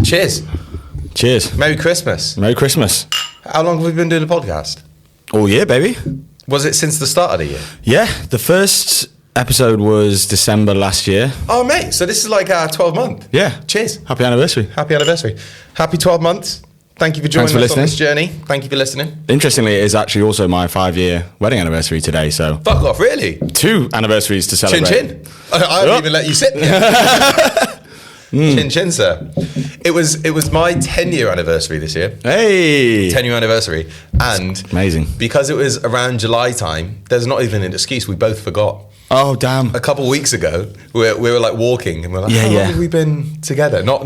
Cheers. Cheers. Merry Christmas. Merry Christmas. How long have we been doing the podcast? All year, baby. Was it since the start of the year? Yeah, the first episode was December last year. Oh, mate, so this is like our 12 month. Yeah. Cheers. Happy anniversary. Happy anniversary. Happy 12 months. Thank you for joining us on this journey. Thank you for listening. Interestingly, it is actually also my 5-year wedding anniversary today, so... Fuck off, really? 2 anniversaries to celebrate. Chin chin. I haven't even let you sit yet. Chin chin, sir. It was my 10-year anniversary this year. Hey! 10-year anniversary. And... Amazing. Because it was around July time, there's not even an excuse. We both forgot. Oh, damn. A couple of weeks ago, we were like walking and we're like, how long have we been together? Not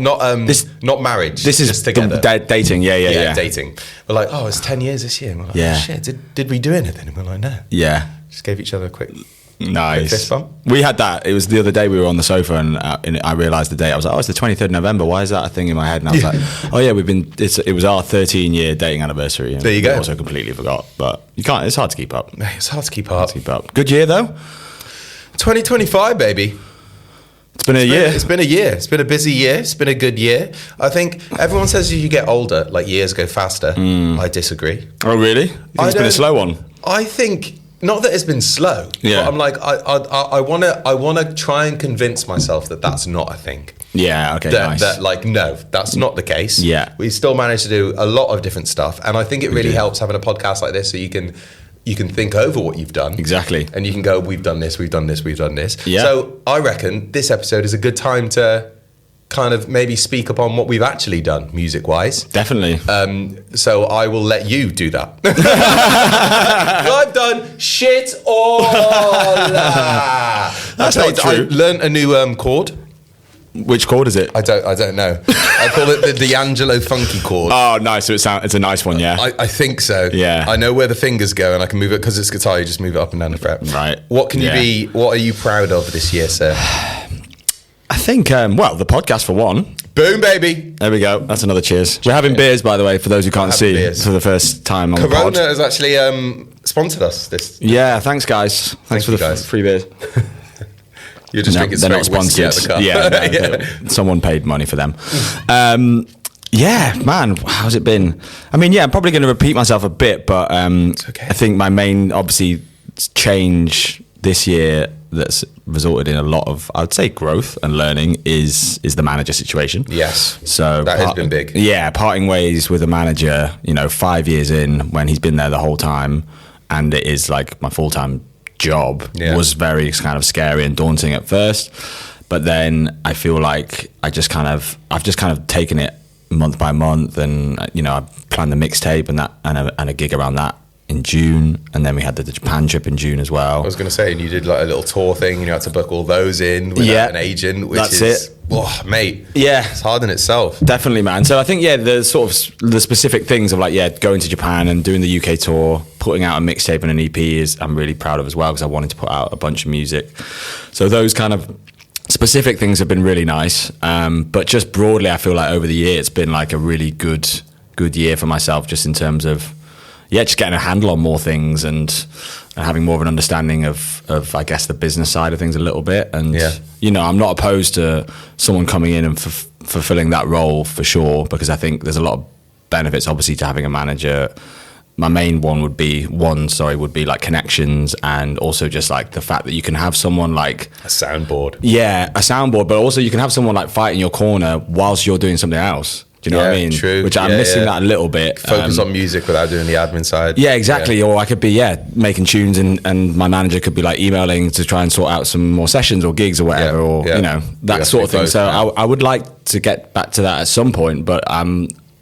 marriage. This is just together. Dating, yeah. Dating. We're like, oh, it's 10 years this year. And we're like, oh, shit, did we do anything? And we're like, no. Yeah. Just gave each other a quick fist bump. We had that. It was the other day we were on the sofa and I realised the date. I was like, oh, it's the 23rd of November. Why is that a thing in my head? And I was like, oh yeah, it was our 13-year dating anniversary. And there you go. I also completely forgot. But you can't, it's hard to keep up. It's hard to keep up. Good year though. 2025, baby. It's been a year. It's been a year. It's been a busy year. It's been a good year. I think everyone says as you get older, like years go faster. I disagree. Oh, really? You think it's been a slow one? I think not that it's been slow. Yeah. But I'm like, I wanna try and convince myself that that's not a thing. Yeah. Okay. Nice. No, that's not the case. Yeah. We still manage to do a lot of different stuff, and I think it really helps having a podcast like this, so you can think over what you've done. Exactly. And you can go, we've done this. Yeah. So I reckon this episode is a good time to kind of maybe speak upon what we've actually done music-wise. Definitely. So I will let you do that. I've done shit all. That's not true. I learned a new chord. Which chord is it? I don't know. I call it the D'Angelo funky chord. Oh, nice. So it's a nice one, yeah. I think so. Yeah. I know where the fingers go, and I can move it because it's guitar. You just move it up and down the fret. Right. What are you proud of this year, sir? I think the podcast for one. Boom, baby. There we go. That's another cheers. We're having beers, by the way, for those who can't see, beers. for the first time on the pod. Corona has actually sponsored us. Yeah, thanks, guys. Thanks for the free beers. You're just drinking straight whiskey out of the cup. Yeah, someone paid money for them. Yeah, man, how's it been? I mean, I'm probably going to repeat myself a bit, but it's okay. I think my main, obviously, change this year that's resulted in a lot of, I would say, growth and learning is the manager situation. Yes. So that has been big. Yeah, parting ways with a manager, 5 years in when he's been there the whole time, and it is like my full-time job was very kind of scary and daunting at first, but then I feel like I've just kind of taken it month by month, and I planned the mixtape and a gig around that in June, and then we had the Japan trip in June as well. I was going to say, and you did like a little tour thing, and you had to book all those in without an agent, which that's is it. Oh, mate, yeah, it's hard in itself. Definitely, man. So I think the sort of the specific things of like going to Japan and doing the UK tour, putting out a mixtape and an EP I'm really proud of as well, because I wanted to put out a bunch of music. So those kind of specific things have been really nice. But just broadly, I feel like over the year it's been like a really good year for myself, just in terms of just getting a handle on more things and having more of an understanding of I guess the business side of things a little bit. And I'm not opposed to someone coming in and fulfilling that role for sure, because I think there's a lot of benefits obviously to having a manager. My main one would be like connections, and also just like the fact that you can have someone like a soundboard. Yeah, a soundboard, but also you can have someone like fight in your corner whilst you're doing something else. Do you know what I mean? True. Which I'm missing that a little bit. Focus on music without doing the admin side. Yeah, exactly. Yeah. Or I could be making tunes, and my manager could be like emailing to try and sort out some more sessions or gigs or whatever, or that sort of thing. So I would like to get back to that at some point, but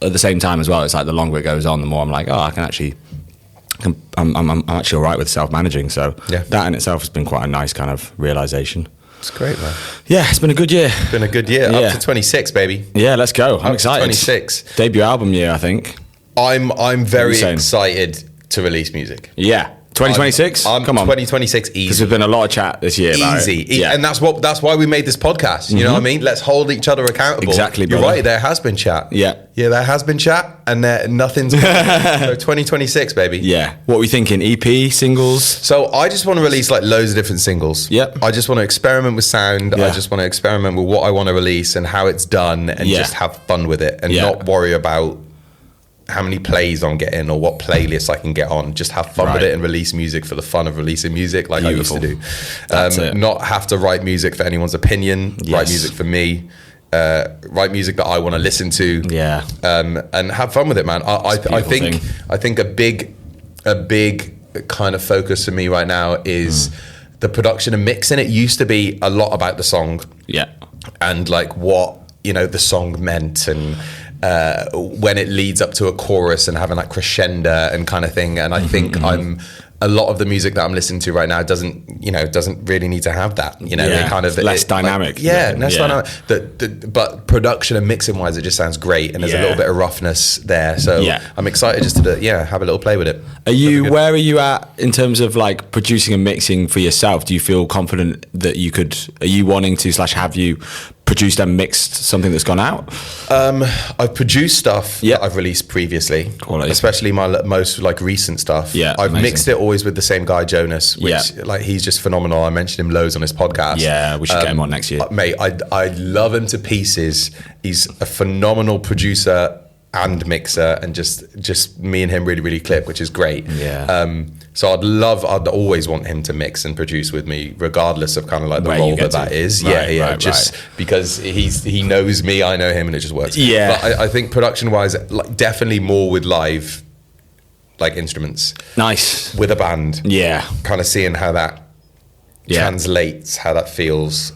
at the same time as well, it's like the longer it goes on, the more I'm like, I'm actually all right with self-managing. So that in itself has been quite a nice kind of realization. It's great, man. Yeah, it's been a good year. Up to 26, baby. Yeah, let's go. I'm excited. 26. Debut album year, I think. I'm very excited to release music. Yeah, 2026? Come on. 2026 easy. Because there's been a lot of chat this year about Easy. it. Yeah. And that's why we made this podcast. You know what I mean? Let's hold each other accountable. Exactly, You're brother. right, there has been chat. Yeah. Yeah, there has been chat, and nothing's so 2026, baby. Yeah. What are we thinking? EP, singles? So I just want to release like loads of different singles. Yep. I just want to experiment with sound. Yeah. I just want to experiment with what I want to release and how it's done, and just have fun with it, and not worry about how many plays I'm getting or what playlists I can get on. Just have fun with it and release music for the fun of releasing music, like Beautiful. I used to do. Not have to write music for anyone's opinion. Yes. Write music for me. Write music that I want to listen to. Yeah. And have fun with it, man. I think a big kind of focus for me right now is the production and mixing. It used to be a lot about the song. Yeah. And like what, the song meant, and when it leads up to a chorus and having that crescendo and kind of thing. And I think a lot of the music that I'm listening to right now doesn't really need to have that. It kind of less dynamic. Less dynamic. But production and mixing wise, it just sounds great, and there's a little bit of roughness there. So I'm excited just to have a little play with it. Where are you at in terms of like producing and mixing for yourself? Do you feel confident that you could? Are you wanting to / have you produced and mixed something that's gone out? I've produced stuff that I've released previously, especially my most like recent stuff. I've mixed it always with the same guy, Jonas, which like he's just phenomenal. I mentioned him loads on his podcast. Yeah, we should get him on next year. Mate, I love him to pieces. He's a phenomenal producer and mixer, and just me and him really, really click, which is great. So I'd always want him to mix and produce with me, regardless of kind of like the role that is. Because he knows me, I know him, and it just works. But I think production wise, like definitely more with live, like instruments. Nice. With a band. Yeah. Kind of seeing how that translates, how that feels.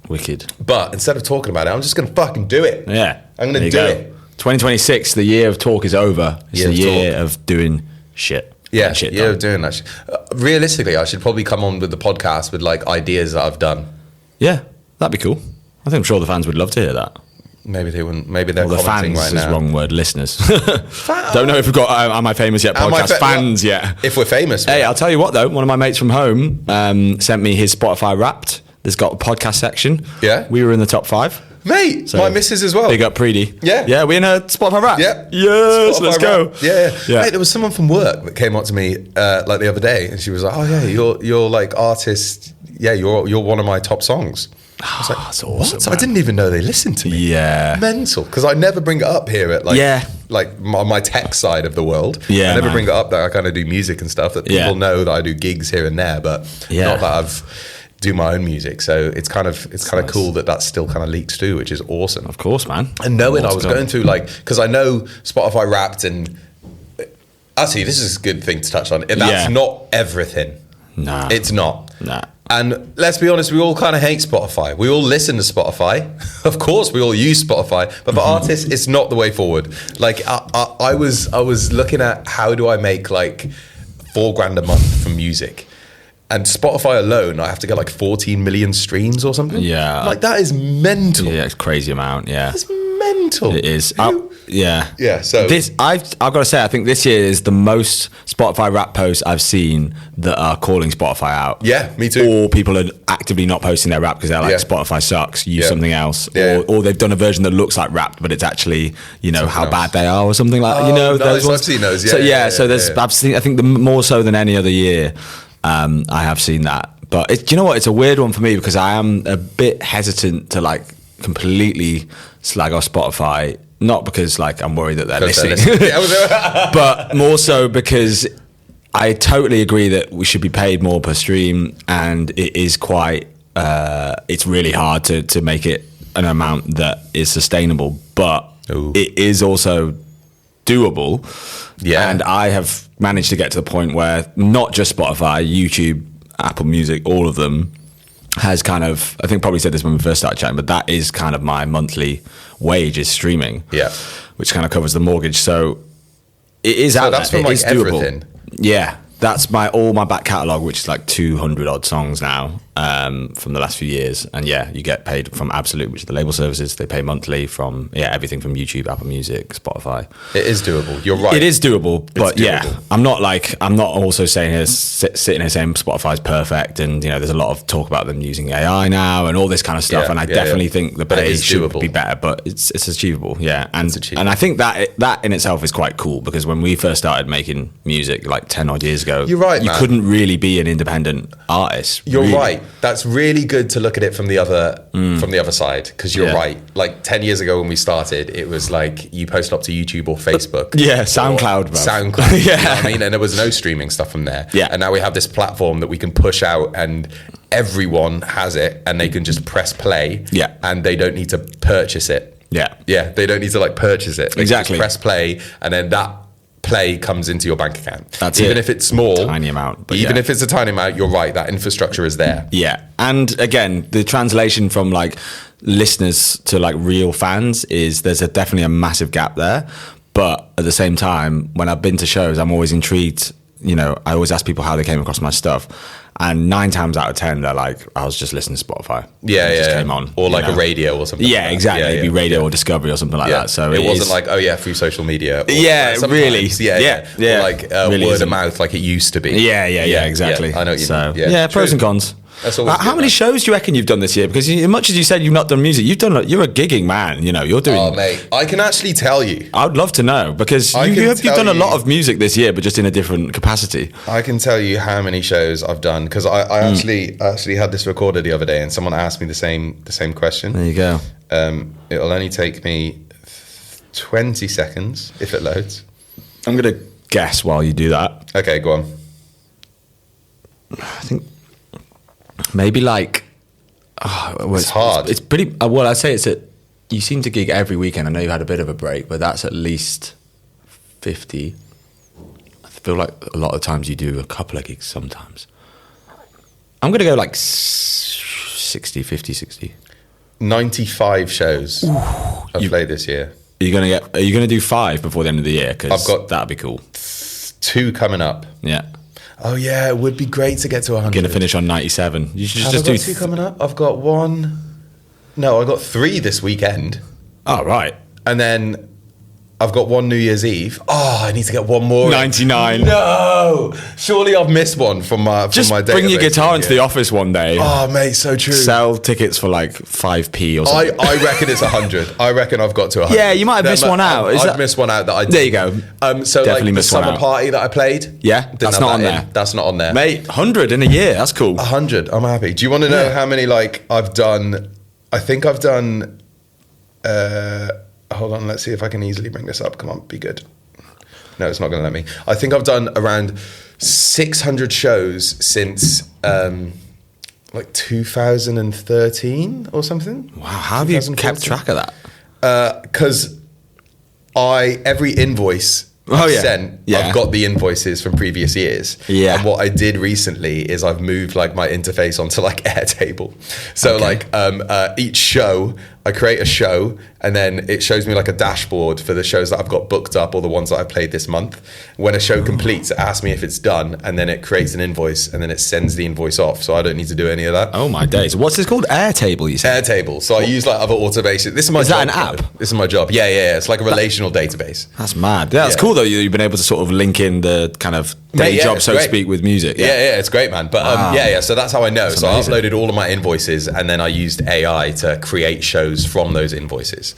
Wicked. But instead of talking about it, I'm just going to fucking do it. Yeah. I'm going to do it. 2026, the year of talk is over. It's the year of doing shit. Yeah, of doing that shit. Realistically, I should probably come on with the podcast with like ideas that I've done. Yeah, that'd be cool. I think I'm sure the fans would love to hear that. Maybe they wouldn't. Maybe they're fans commenting right now. is wrong word. Listeners. Don't know if we've got Am I Famous Yet podcast fans yet. If we're famous. Hey, I'll tell you what though. One of my mates from home sent me his Spotify Wrapped. There's got a podcast section. Yeah. We were in the top 5. Mate, so, my missus as well. Big up Preedy. Yeah. Yeah, we're in a Spotify Wrapped. Yeah. Yes, Spotify let's go. Rap. Yeah. Mate, there was someone from work that came up to me like the other day, and she was like, "Oh yeah, you're like artist. Yeah, you're one of my top songs." I was like, that's awesome. What? I didn't even know they listened to me. Yeah. Mental. Because I never bring it up here at like my tech side of the world. Yeah. I never bring it up that I kind of do music and stuff, that people know that I do gigs here and there, but not that I've do my own music. So it's kind of cool that that's still kind of leaks too, which is awesome. Of course, man. And knowing I was going through like, because I know Spotify Wrapped, and actually this is a good thing to touch on. That's not everything. Nah. It's not. Nah. And let's be honest, we all kind of hate Spotify. We all listen to Spotify. Of course, we all use Spotify. But for artists, it's not the way forward. Like I was looking at how do I make like $4,000 a month from music. And Spotify alone, I have to get like 14 million streams or something. Yeah. Like that is mental. Yeah, it's crazy amount, yeah. It's mental. It is. Yeah. Yeah, so I've got to say, I think this year is the most Spotify rap posts I've seen that are calling Spotify out. Yeah, me too. Or people are actively not posting their rap because they're like, Spotify sucks, use something else. Yeah. Or they've done a version that looks like Wrapped, but it's actually, something how else. Bad they are or something like, nice. those ones. I've seen those, So there's, I've seen, I think more so than any other year, I have seen that. But do you know what? It's a weird one for me because I am a bit hesitant to like completely slag off Spotify. Not because like I'm worried that they're listening, but more so because I totally agree that we should be paid more per stream, and it is quite. It's really hard to make it an amount that is sustainable, but it is also doable. Yeah, and I have managed to get to the point where not just Spotify, YouTube, Apple Music, all of them has kind of, I think probably said this when we first started chatting, but that is kind of my monthly wage is streaming. Yeah. Which kind of covers the mortgage. So it is out that's there. From It like is doable. everything. Yeah. That's all my back catalogue, which is like 200 odd songs now. from the last few years, and you get paid from Absolute, which is the label services. They pay monthly from everything from YouTube, Apple Music, Spotify. It is doable. You're right. It is doable, but doable. I'm not also saying here, sitting here saying Spotify's perfect, and there's a lot of talk about them using AI now and all this kind of stuff, and I definitely think the pay should be better, but it's achievable, and I think that in itself is quite cool, because when we first started making music like 10 odd years ago, you're right, you couldn't really be an independent artist. You're right. That's really good to look at it from the other side, because you're right. Like 10 years ago when we started, it was like you post up to YouTube or Facebook. SoundCloud, bro. SoundCloud. You know what I mean? And there was no streaming stuff from there. Yeah. And now we have this platform that we can push out, and everyone has it, and they can just press play. Yeah. And they don't need to purchase it. Yeah. Yeah. They don't need to like purchase it. They Exactly. just press play, and then that play comes into your bank account. That's even it. if it's small, Tiny amount, but even if it's a tiny amount, you're right. That infrastructure is there. Yeah, and again, the translation from like listeners to like real fans there's definitely a massive gap there. But at the same time, when I've been to shows, I'm always intrigued. I always ask people how they came across my stuff. And 9 times out of 10, they're like, I was just listening to Spotify. It just came on. Or like a radio or something. Yeah, exactly. It'd be radio or Discovery or something like that. So it wasn't like, through social media. Or really. Yeah. Or like really word of mouth like it used to be. Yeah, exactly. Yeah, I know what you mean. Yeah, pros and cons. How many shows do you reckon you've done this year? Because as much as you said you've not done music, you're a gigging man. You're doing. Oh, mate, I can actually tell you. I'd love to know, because you've done a lot of music this year, but just in a different capacity. I can tell you how many shows I've done, because I actually had this recorded the other day, and someone asked me the same question. There you go. It'll only take me 20 seconds if it loads. I'm gonna guess while you do that. Okay, go on. I think. Maybe like, it's hard. It's pretty. Well, I'd say you seem to gig every weekend. I know you had a bit of a break, but that's at least 50. I feel like a lot of times you do a couple of gigs sometimes. I'm going to go like 60, 50, 60. 95 shows I've played this year. Are you going to do 5 before the end of the year? Because that'd be cool. 2 coming up. Yeah. Oh yeah, it would be great to get to 100. Going to finish on 97. You should just do 2 coming up. I've got 1. No, I got 3 this weekend. Oh right. And then I've got 1 New Year's Eve. Oh, I need to get 1 more. 99. No, surely I've missed one from my database. Bring your guitar into the office one day. Oh mate, so true. Sell tickets for like 5p or something. I reckon it's 100. I reckon I've got to 100. Yeah, you might have missed one out. I've missed one out that I did. There you go. So Definitely like the missed one summer out. party that I played. Yeah, that's not on there. That's not on there. Mate, 100 in a year. That's cool. 100. I'm happy. Do you want to know how many like I've done? I think I've done. Hold on, let's see if I can easily bring this up. Come on, be good. No, it's not going to let me. I think I've done around 600 shows since like 2013 or something. Wow, how have you kept track of that? Because every invoice I've sent, I've got the invoices from previous years. Yeah. And what I did recently is I've moved like my interface onto like Airtable. So like each show, I create a show, and then it shows me like a dashboard for the shows that I've got booked up or the ones that I've played this month. When a show completes, it asks me if it's done, and then it creates an invoice, and then it sends the invoice off. So I don't need to do any of that. Oh my days. What's this called? Airtable, you said? Airtable. So I use like other automation. This is my job. Is that an app? This is my job. Yeah. It's like a relational database. That's mad. Yeah, that's cool though. You've been able to sort of link in the kind of day job, so to speak, with music. Yeah, it's great, man. But so that's how I know. That's so amazing. I uploaded all of my invoices, and then I used AI to create shows from those invoices.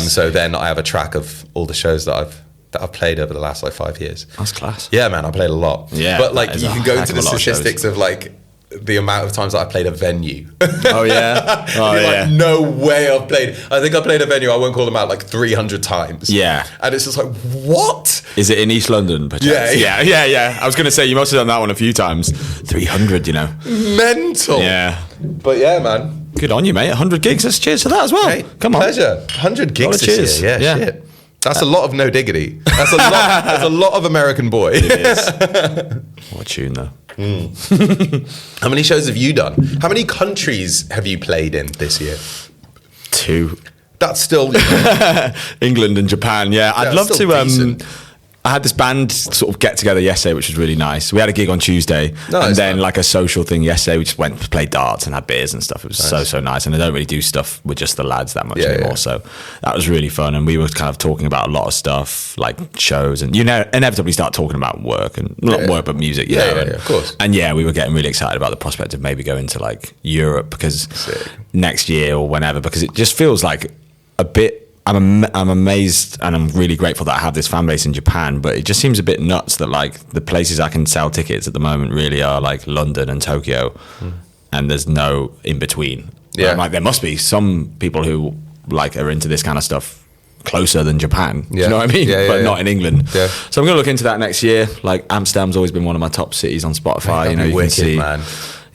So then I have a track of all the shows that I've played over the last like 5 years. That's class. Yeah, man, I played a lot. Yeah, but like you can go into the of statistics of like the amount of times that I played a venue. Oh yeah. Oh You're yeah. like, no way I've played. I think I played a venue. I won't call them out, like 300 times. Yeah. And it's just like, what? Is it in East London? Perchance? Yeah. I was going to say you must have done that one a few times. 300, you know. Mental. Yeah. But yeah, man. Good on you, mate. 100 gigs. Let's cheers to that as well. Hey, come on. Pleasure. 100 gigs this cheers. year. Yeah, shit. That's a lot of no diggity. That's a lot of American boy. It is. What a tune, though. How many shows have you done? How many countries have you played in this year? 2. That's still England and Japan. Yeah, I'd love to. decent. I had this band sort of get together yesterday, which was really nice. We had a gig on Tuesday, and then like a social thing yesterday. We just went to play darts and had beers and stuff. It was so nice. And I don't really do stuff with just the lads that much anymore. So that was really fun. And we were kind of talking about a lot of stuff, like shows, and inevitably start talking about work and not work, but music. Of course. And we were getting really excited about the prospect of maybe going to like Europe because next year or whenever, because it just feels like a bit. I'm amazed and I'm really grateful that I have this fan base in Japan, but it just seems a bit nuts that like the places I can sell tickets at the moment really are like London and Tokyo, and there's no in between. Like there must be some people who like are into this kind of stuff closer than Japan. Do you know what I mean? But not in England. So I'm gonna look into that next year. Like Amsterdam's always been one of my top cities on Spotify. You know, you can see. Man.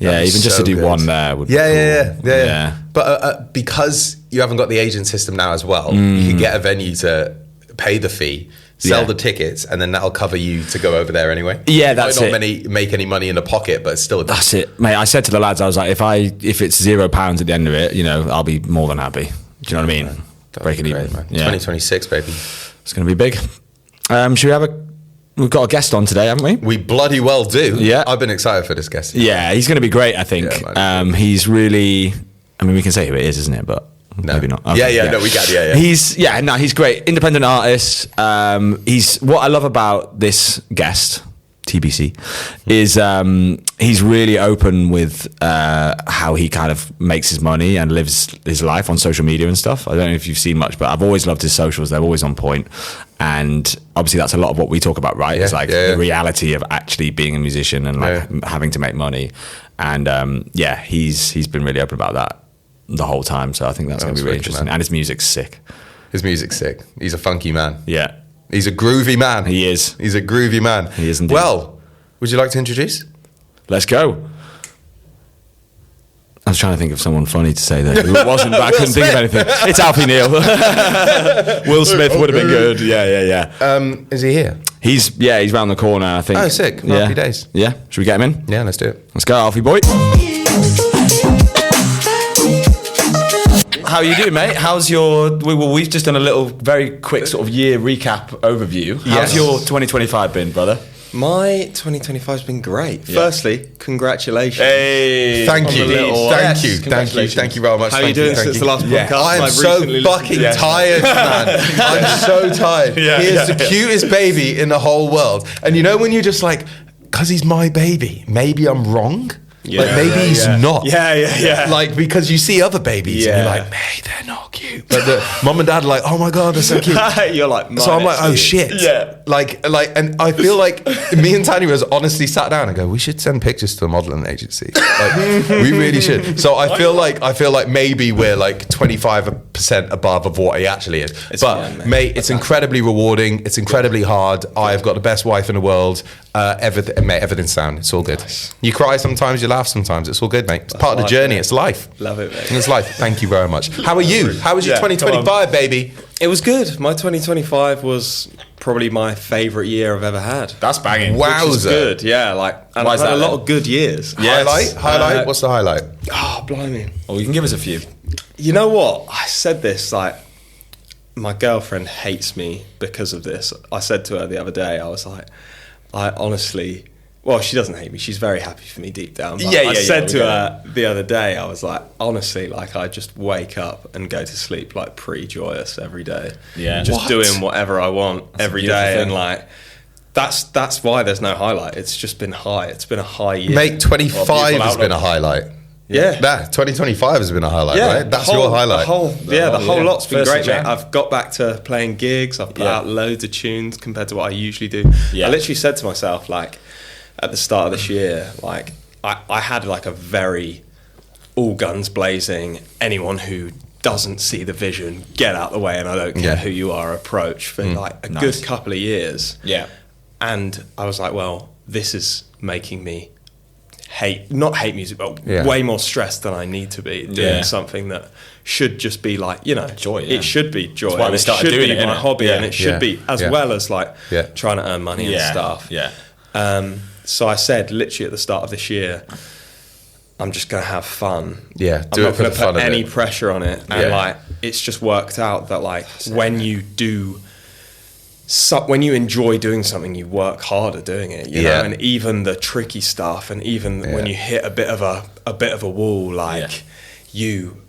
Yeah, even just to do one there would be cool. Yeah. But because you haven't got the agent system now as well, you can get a venue to pay the fee, sell the tickets, and then that'll cover you to go over there anyway. Yeah, that's it. Might not make any money in the pocket, but it's still that's it, mate. I said to the lads, I was like, if it's £0 at the end of it, you know, I'll be more than happy. Do you know what I mean? Break it even. Man. 2026, baby. It's going to be big. Should we have We've got a guest on today, haven't we? We bloody well do. Yeah. I've been excited for this guest. Yeah, he's going to be great, I think. He's really... I mean, we can say who it is, isn't it? But maybe not. Okay, no, we can. He's great. Independent artist. What I love about this guest, TBC, is he's really open with how he kind of makes his money and lives his life on social media and stuff. I don't know if you've seen much, but I've always loved his socials. They're always on point. And obviously that's a lot of what we talk about, right? It's like the reality of actually being a musician and like having to make money. And he's been really open about that the whole time. So I think that's going to be really interesting. Man. And his music's sick. He's a funky man. Yeah. He's a groovy man. He is. He's a groovy man. He is indeed. Well, would you like to introduce? Let's go. I was trying to think of someone funny to say that. Who it wasn't, but I couldn't think of anything. It's Alfie Neale. Will Smith would have been good. Yeah. Is he here? He's round the corner, I think. Oh, sick. Happy days. Yeah. Should we get him in? Yeah, let's do it. Let's go, Alfie boy. How are you doing, mate? How's your... we've just done a little very quick sort of year recap overview. How's your 2025 been, brother? My 2025's been great. Yeah. Firstly, congratulations. Hey, thank you very much. How are you doing since the last podcast? I'm so fucking tired, man. I'm so tired. He is the cutest baby in the whole world. And you know when you're just like, because he's my baby, maybe I'm wrong? Like maybe he's not. Yeah. Like because you see other babies and you're like, mate, they're not cute. But the mum and dad are like, oh my God, they're so cute. You're like, so I'm like, oh shit. Yeah. Like, and I feel like me and Tanya has honestly sat down and go, we should send pictures to a modeling agency. Like, we really should. So I feel like maybe we're like 25% above of what he actually is. Mate, it's incredibly rewarding. It's incredibly hard. I've got the best wife in the world. Everything's sound. It's all good. Nice. You cry sometimes, you laugh sometimes. It's all good, mate. It's part of the journey. It's life. Love it, mate. It's life. Thank you very much. How are you? How was your 2025, baby? It was good. My 2025 was probably my favourite year I've ever had. That's banging. Wowza. Which is good. Yeah, and I've had a lot of good years. Yes. Highlight? What's the highlight? Oh, blimey. Well, you can give us a few. You know what? I said this, like, my girlfriend hates me because of this. I said to her the other day, I was like, I honestly... Well, she doesn't hate me. She's very happy for me deep down. But I said to her the other day, I was like, honestly, like I just wake up and go to sleep like pretty joyous every day. Yeah. Just doing whatever I want every day. Thing. And like, that's why there's no highlight. It's just been high. It's been a high year. Mate, 25 has been a highlight. Yeah. 2025 has been a highlight, right? That's your highlight. The whole lot's been great, mate. I've got back to playing gigs. I've put out loads of tunes compared to what I usually do. Yeah. I literally said to myself, like, at the start of this year, like I had like a very all guns blazing, anyone who doesn't see the vision, get out the way and I don't care who you are approach for like a good couple of years. Yeah. And I was like, well, this is making me not hate music, but way more stressed than I need to be doing something that should just be like, you know, joy. It should be joy. That's why we started doing it. It should be my hobby and it should be as well as like trying to earn money and stuff. Yeah. So I said, literally at the start of this year, I'm just going to have fun. Yeah, I'm not going to put any pressure on it. And like, it's just worked out that like when you do when you enjoy doing something, you work harder doing it, you know, and even the tricky stuff, and even when you hit a bit of a wall, like you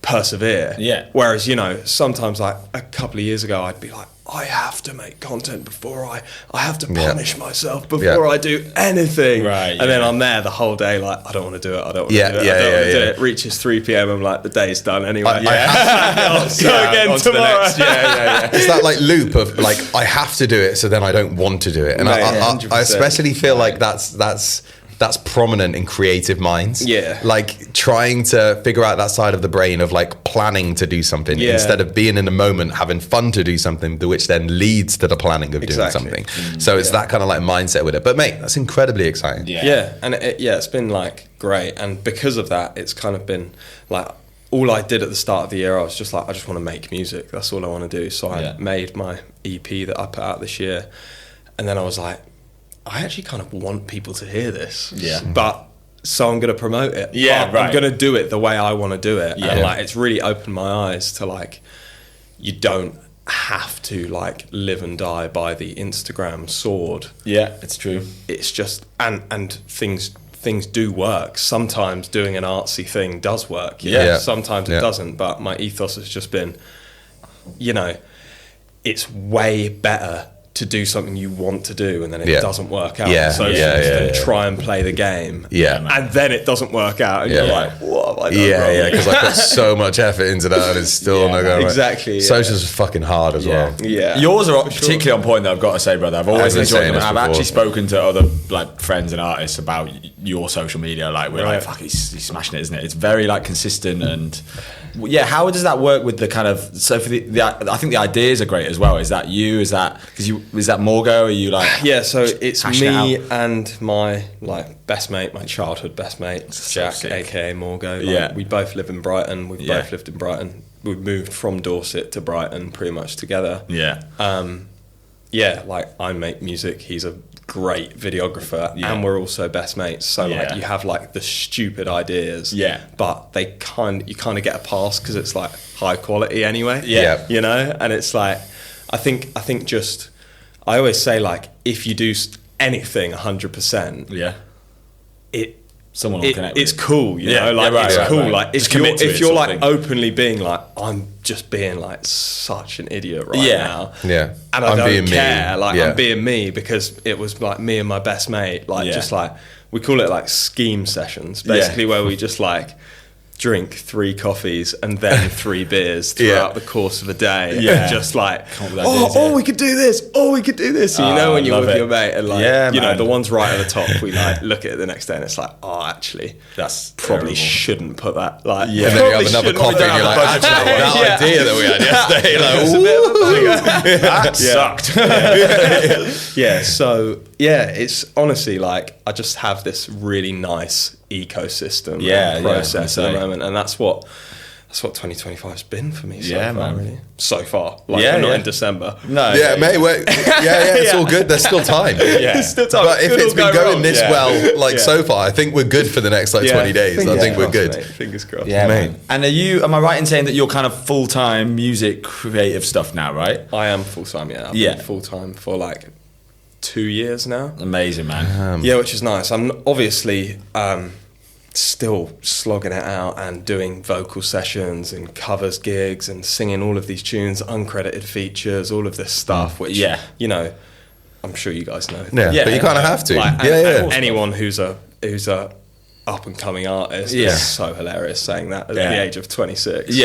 persevere. Yeah. Whereas, you know, sometimes like a couple of years ago, I'd be like, I have to make content before I have to punish myself before I do anything. Right. And then I'm there the whole day, like, I don't want to do it. I don't want to do it. I don't want to do it. Reaches 3 p.m. I'm like, the day's done anyway. I'll go again tomorrow. It's that like loop of like, I have to do it, so then I don't want to do it. And I especially feel like that's prominent in creative minds. Yeah. Like trying to figure out that side of the brain of like planning to do something instead of being in the moment, having fun to do something, which then leads to the planning of doing something. So it's that kind of like mindset with it. But mate, that's incredibly exciting. Yeah. And it's been like great. And because of that, it's kind of been like, all I did at the start of the year, I was just like, I just want to make music. That's all I want to do. So I made my EP that I put out this year. And then I was like, I actually kind of want people to hear this. Yeah. But so I'm going to promote it. Yeah, right. I'm going to do it the way I want to do it. Yeah. And like, it's really opened my eyes to like, you don't have to like live and die by the Instagram sword. Yeah, it's true. It's just, and things do work. Sometimes doing an artsy thing does work. You know? Sometimes it doesn't. But my ethos has just been, you know, it's way better to do something you want to do and then it doesn't work out. Then try and play the game. And then it doesn't work out and you're like, what have I done wrong? Because I put so much effort into that and it's still not going exactly. right. Socials are fucking hard as well. Yeah. Yours are particularly on point though, I've got to say, brother. I've always enjoyed them. I've actually spoken to other like friends and artists about your social media. Like we're like, fuck, he's smashing it, isn't it? It's very like consistent and how does that work with the kind of, so for the I think the ideas are great as well. Is that you? Is that Morgo? Are you like so it's me and my like best mate, my childhood best mate, Jack, aka Morgo. Like, we both live in Brighton. We've both lived in Brighton. We moved from Dorset to Brighton pretty much together. Like I make music. He's a great videographer and we're also best mates, so like you have like the stupid ideas but you kind of get a pass because it's like high quality anyway, you know. And it's like I think just I always say like if you do anything 100% someone will connect with it's cool, you know, like it's cool. Like if you're like openly being like, I'm just being like such an idiot now, and I don't care, I'm being me because it was like me and my best mate, like just like we call it like scheme sessions, basically where we just like drink 3 coffees and then 3 beers throughout the course of a day, and just like, we could do this, we could do this. And you know, when you're with your mate and like, you know, the ones right at the top, we like look at it the next day and it's like, actually, that's probably shouldn't put that. Like, and then you have another coffee and you're like, actually, that idea that we had yesterday, like, that sucked. So it's honestly like I just have this really nice ecosystem process at the moment, and that's what 2025's been for me so far, really. So far, like we're not in December. Mate, it's all good. There's still time. There's still time. But if it's been going this well, like so far, I think we're good for the next like 20 days. I think we're good. Mate. Fingers crossed. Mate. And am I right in saying that you're kind of full-time music creative stuff now, right? I am full-time, I've been full-time for like 2 years now. Amazing, man. Which is nice. I'm obviously still slogging it out and doing vocal sessions and covers gigs and singing all of these tunes, uncredited features, all of this stuff, which you know, I'm sure you guys know. But you kind of have to. Like, anyone who's a up and coming artist is so hilarious saying that at the age of 26.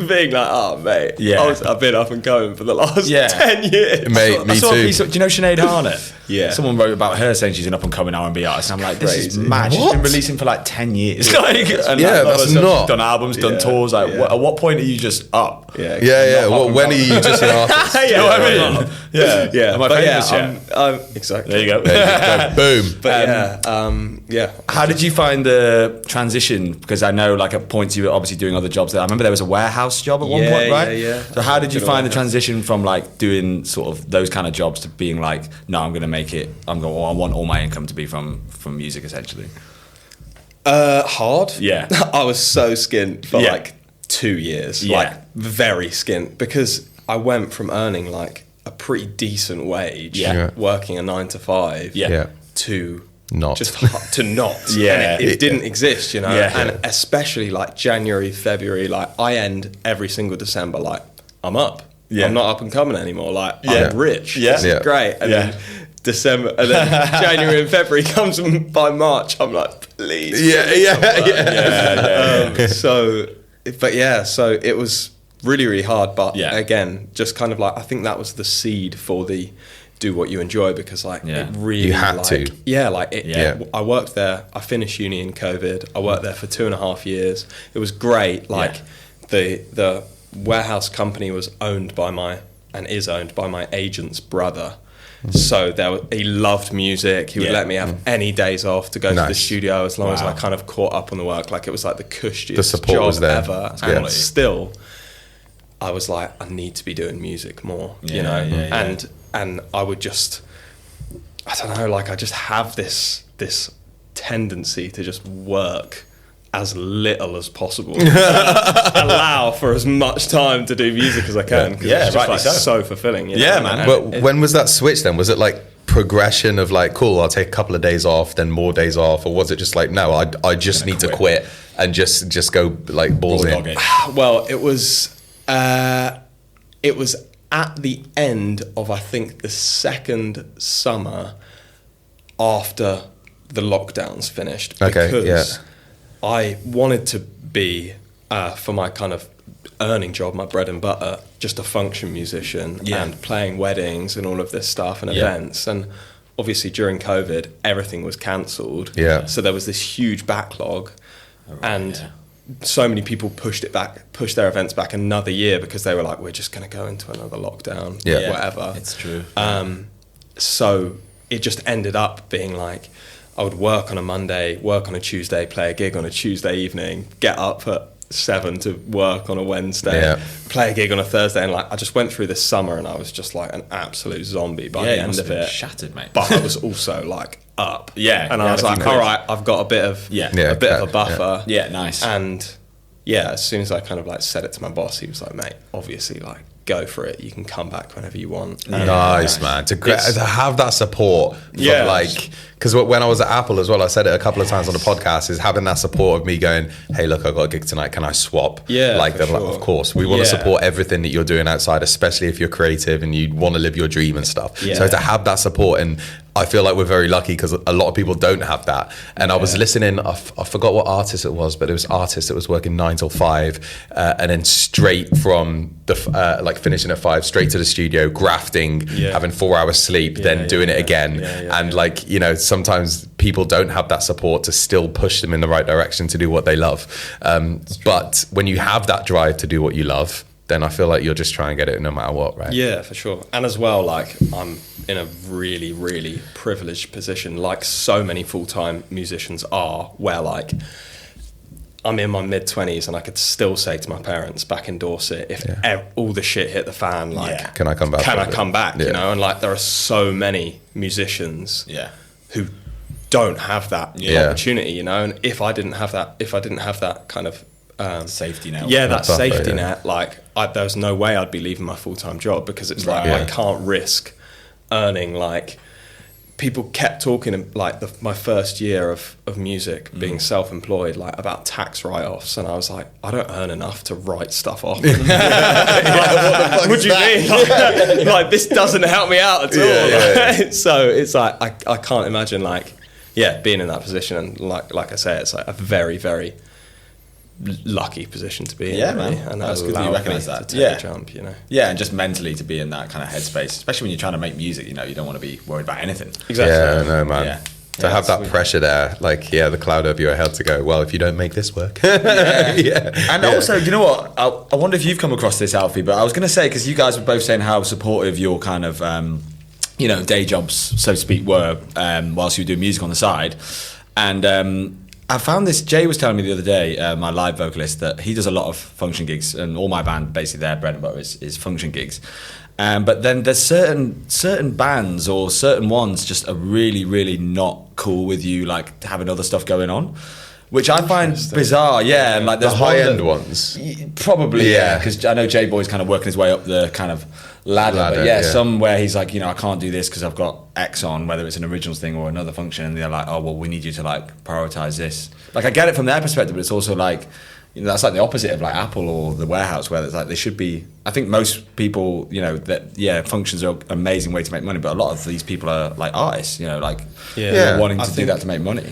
Being like, oh mate, I've been up and coming for the last 10 years. Mate, me too. Do you know Sinead Harnett? Someone wrote about her saying she's an up and coming R&B artist. And I'm like, this is mad. She's been releasing for like 10 years. That's not. Done albums, done tours. Like, at what point are you just up? Well, when are you just an artist? You know what I mean? Am I famous yet? Exactly. There you go. Boom. But how did you find the transition? Because I know, like, at points you were obviously doing other jobs there. I remember there was a warehouse job at one point, right? So how did you find the transition from like doing sort of those kind of jobs to being like, no, I'm going to make it. I want all my income to be from music, essentially. Hard. I was so skint for like 2 years, like very skint, because I went from earning like a pretty decent wage, Yeah. working a 9 to 5, to not to not. Yeah. And it didn't exist, you know. Yeah. And especially like January, February, like I end every single December like I'm up. Yeah. I'm not up and coming anymore. Like Yeah. I'm rich. Yeah. This is great. And then December, and then January and February comes, and by March I'm like, please. So it was really, really hard. But again, just kind of like, I think that was the seed for the do what you enjoy, because like it really, you had to. Yeah, like I worked there. I finished uni in COVID. I worked there for 2.5 years. It was great. Like the warehouse company was owned by is owned by my agent's brother. So he loved music. He would let me have any days off to go to the studio, as long as I kind of caught up on the work. Like it was like the cushiest job ever. And still, I was like, I need to be doing music more, you know. And I would just, I don't know, like I just have this tendency to just work as little as possible, allow for as much time to do music as I can, because it's just like so fulfilling. You know? Man. But when was that switch then? Was it like progression of like, cool, I'll take a couple of days off, then more days off, or was it just like, no, I just need to quit and just go like balls in? Well, it was at the end of, I think, the second summer after the lockdowns finished, because I wanted to be, for my kind of earning job, my bread and butter, just a function musician and playing weddings and all of this stuff and events. And obviously during COVID, everything was cancelled. So there was this huge backlog, so many people pushed their events back another year, because they were like, we're just going to go into another lockdown, whatever. It's true. So it just ended up being like, I would work on a Monday, work on a Tuesday, play a gig on a Tuesday evening, get up at 7 to work on a Wednesday, play a gig on a Thursday, and like I just went through this summer, and I was just like an absolute zombie by the end of it. Shattered, mate. But I was also like up, and I was like, all right, I've got a bit of a buffer, nice, and as soon as I kind of like said it to my boss, he was like, mate, obviously, like, go for it. You can come back whenever you want. Nice, man. To have that support. Like, because when I was at Apple as well, I said it a couple of times on the podcast, is having that support of me going, hey, look, I got a gig tonight. Can I swap? Like, of course. We want to support everything that you're doing outside, especially if you're creative and you want to live your dream and stuff. So to have that support, and I feel like we're very lucky because a lot of people don't have that. And I was listening, I forgot what artist it was, but it was artist that was working 9 till 5, and then straight from the like finishing at 5, straight to the studio, grafting, having 4 hours sleep, then doing it again. And like, you know, sometimes people don't have that support to still push them in the right direction to do what they love. But when you have that drive to do what you love, then I feel like you'll just try and get it no matter what, right? Yeah, for sure. And as well, like, I'm in a really, really privileged position, like so many full-time musicians are, where like I'm in my mid-20s and I could still say to my parents back in Dorset, if all the shit hit the fan, like, can I come back? Can I come back? You know, and like there are so many musicians who don't have that opportunity, you know. And if I didn't have that kind of safety net. That safety net, like there's no way I'd be leaving my full-time job, because it's like I can't risk earning, like, people kept talking like my first year of music being self-employed, like about tax write-offs, and I was like, I don't earn enough to write stuff off. Like, what the fuck would you mean? Like this doesn't help me out at all. So it's like I can't imagine like being in that position, and like I say, it's like a very, very lucky position to be in, man. And that's good that you recognise that. To take a jump, you know. And just mentally to be in that kind of headspace, especially when you're trying to make music, you know, you don't want to be worried about anything. Exactly. Yeah, no, man. To have that pressure there, like, the cloud over your head to go, well, if you don't make this work. And also, you know what? I wonder if you've come across this, Alfie, but I was going to say, because you guys were both saying how supportive your kind of, you know, day jobs, so to speak, were whilst you were doing music on the side. And I found this, Jay was telling me the other day, my live vocalist, that he does a lot of function gigs, and all my band, basically their bread and butter is function gigs. But then there's certain bands, or certain ones just are really, really not cool with you, like having other stuff going on. which I find bizarre. Yeah, and like the high end ones, probably. Yeah, because I know J Boy's kind of working his way up the kind of ladder, but somewhere he's like, I can't do this because I've got X on, whether it's an originals thing or another function, and they're like, oh well, we need you to like prioritize this. Like I get it from their perspective, but it's also like, that's like the opposite of like Apple or the warehouse, where it's like they should be. I think most people, that functions are an amazing way to make money, but a lot of these people are like artists, wanting to do that to make money.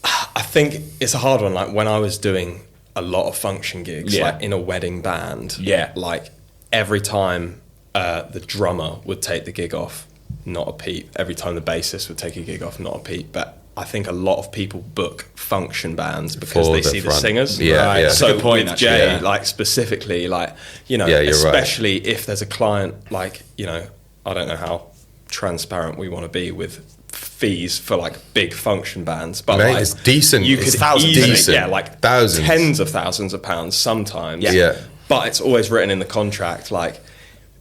I think it's a hard one. Like when I was doing a lot of function gigs, like in a wedding band, like every time the drummer would take the gig off, not a peep. Every time the bassist would take a gig off, not a peep. But I think a lot of people book function bands because they see the singers. That's so a good point, with Jay, like specifically, like, especially if there's a client, like, I don't know how transparent we want to be with fees for like big function bands, but mate, like, it's decent. You could easily, like thousands, tens of thousands of pounds sometimes. But it's always written in the contract, like,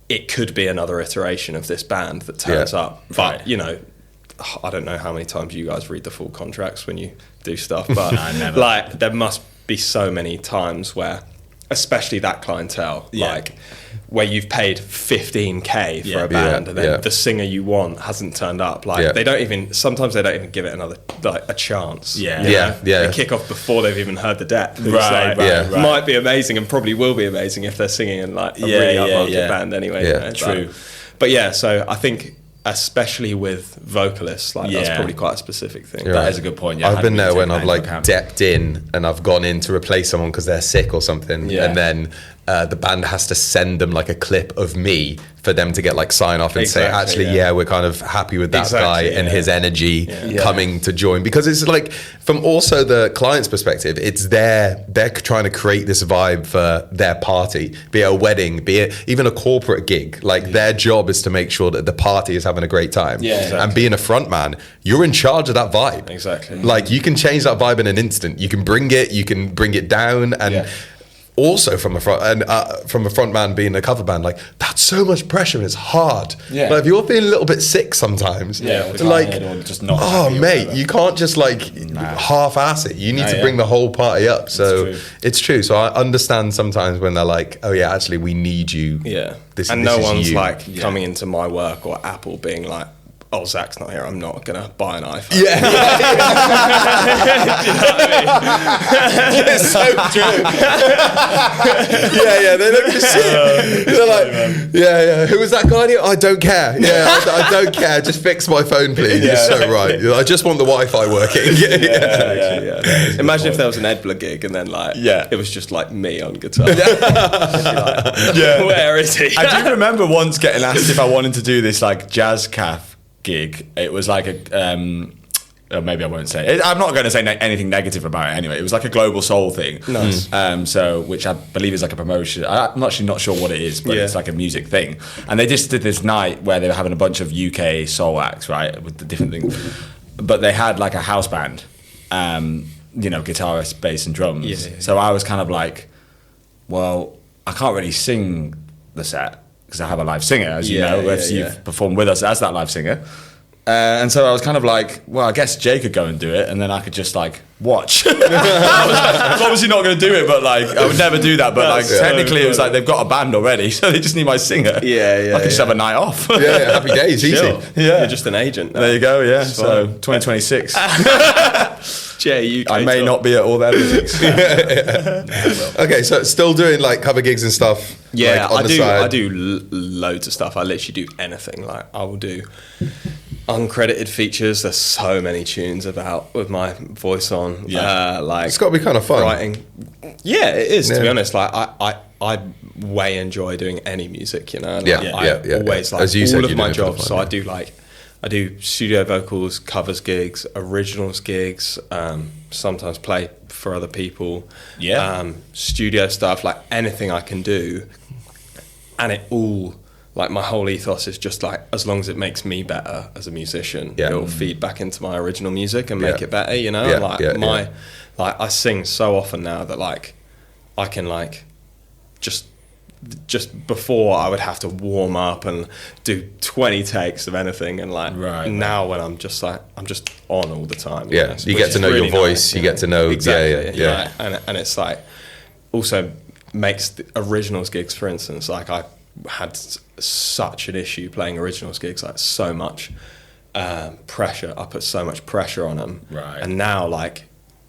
it could be another iteration of this band that turns up. But, I don't know how many times you guys read the full contracts when you do stuff, but like there must be so many times where, especially that clientele, like where you've paid 15k for a band and then the singer you want hasn't turned up. Like sometimes they don't even give it a chance. They kick off before they've even heard the depth. Right. Might be amazing and probably will be amazing if they're singing in like a really upmarket band anyway. True. But so I think, especially with vocalists, like that's probably quite a specific thing. That is a good point. I've been there when I've like depped in and I've gone in to replace someone because they're sick or something, and then the band has to send them like a clip of me for them to get like sign off and say, actually, we're kind of happy with that guy and his energy coming to join. Because it's like, from also the client's perspective, it's they're trying to create this vibe for their party, be it a wedding, be it even a corporate gig. Like their job is to make sure that the party is having a great time. And being a front man, you're in charge of that vibe. Exactly. Like you can change that vibe in an instant. You can bring it down, and also from a front man being a cover band, like that's so much pressure and it's hard. Like if you're feeling a little bit sick sometimes, like just not mate, you can't just like half-ass it. You need to bring the whole party up. So it's true. So I understand sometimes when they're like, oh yeah, actually we need you. This no one's you. like coming into my work or Apple being like, oh, Zach's not here, I'm not gonna buy an iPhone. Do you know what I mean? It's so true. They don't just they're like, who was that guy? I don't care. I don't care. Just fix my phone, please. You're so right. I just want the Wi-Fi working. Imagine if there was an Edbler gig and then like it was just like me on guitar. Where is he? I do remember once getting asked if I wanted to do this like jazz caf gig. It was like maybe I won't say it. I'm not going to say anything negative about it anyway. It was like a global soul thing. Nice. So which I believe is like a promotion. I'm actually not sure what it is, but it's like a music thing. And they just did this night where they were having a bunch of UK soul acts, right, with the different things. But they had like a house band, guitarist, bass and drums. So I was kind of like, well, I can't really sing the set because I have a live singer, as you know, if you've performed with us as that live singer. And so I was kind of like, well, I guess Jay could go and do it, and then I could just like watch. I'm obviously not going to do it, but like I would never do that. But like technically, it was like they've got a band already, so they just need my singer. I could just have a night off. Happy days, easy. You're just an agent now. There you go. Yeah. So 2026. Jay, I may not be at all their gigs. Okay, so still doing like cover gigs and stuff. Yeah, like, I do loads of stuff. I literally do anything. Like I will do uncredited features. There's so many tunes about with my voice on. Like it's got to be kind of fun. Writing. Yeah, it is. To be honest, like I way enjoy doing any music. I always like as you said, all of my jobs. So I do studio vocals, covers gigs, originals gigs. Sometimes play for other people. Studio stuff, like anything I can do, and it all. Like my whole ethos is just like, as long as it makes me better as a musician, it'll feed back into my original music and make it better, I sing so often now that like I can like just just before I would have to warm up and do 20 takes of anything, and like now when I'm just on all the time. Yeah, you get to know your voice, you get to know exactly. Yeah. And it's like also makes the originals gigs, for instance, like I had such an issue playing originals gigs, like so much pressure. I put so much pressure on them, and now like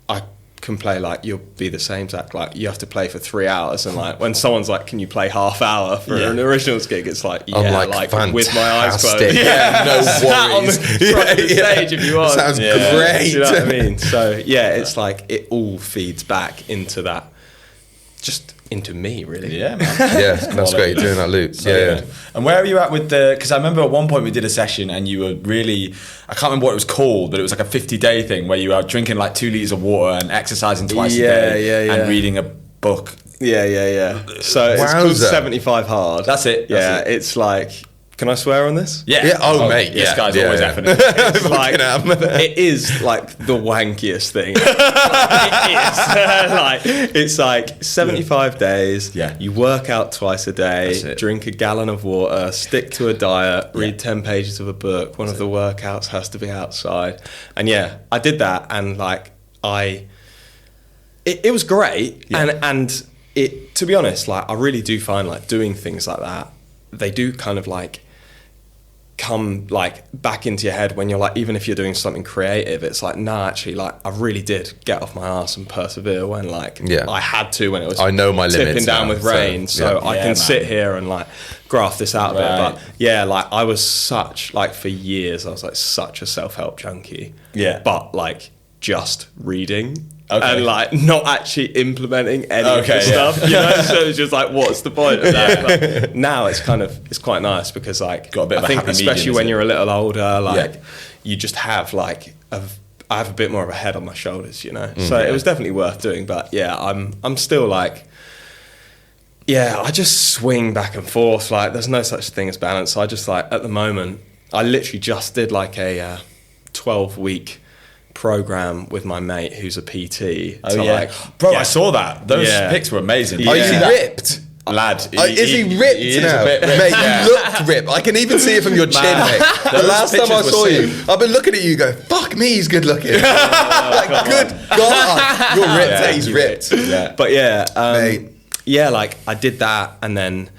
I can play like you'll be the same, Zach. Like you have to play for 3 hours, and like when someone's like, "Can you play half hour for an originals gig?" It's like, like with my eyes closed. No worries. On the front of the stage if you want. Sounds great. Do you know what I mean? So it's like it all feeds back into that, just into me, really. Yeah, man. Yeah, that's great, doing that loop. So, yeah. And where are you at with the, because I remember at one point we did a session and you were really, I can't remember what it was called, but it was like a 50-day thing where you were drinking like 2 litres of water and exercising twice a day and reading a book. Yeah. So it's called 75 Hard. That's it. It's like, can I swear on this? Yeah. Oh, mate. This guy's always effing it. It's like, it is like the wankiest thing. It's like 75 days. Yeah. You work out twice a day, drink a gallon of water, stick to a diet, read 10 pages of a book. One of the workouts has to be outside. And I did that, and like it was great. Yeah. And it, to be honest, like I really do find like doing things like that, they do kind of like come like back into your head when you're like, even if you're doing something creative, it's like, actually, like I really did get off my ass and persevere when like I had to, when it was, I know my tipping limits down now, with rain, so I can sit here and like graft this out a bit. But like I was such, like for years I was like such a self-help junkie, but like just reading and like not actually implementing any of the stuff, you know. So it's just like, what's the point of that? But now it's quite nice because like got a bit of I think especially when you're a little older, like you just have like I have a bit more of a head on my shoulders, you know. So it was definitely worth doing. But I'm still like, I just swing back and forth. Like there's no such thing as balance. So I just like, at the moment, I literally just did like a 12-week program with my mate who's a PT. Bro, I saw that. Those pics were amazing. Is he ripped? Lad, is he ripped now? Mate, you looked ripped. I can even see it from your chin, mate. The last time I saw you, I've been looking at you go, fuck me, he's good looking. Like, good God, you're ripped. He's ripped. But like I did that and then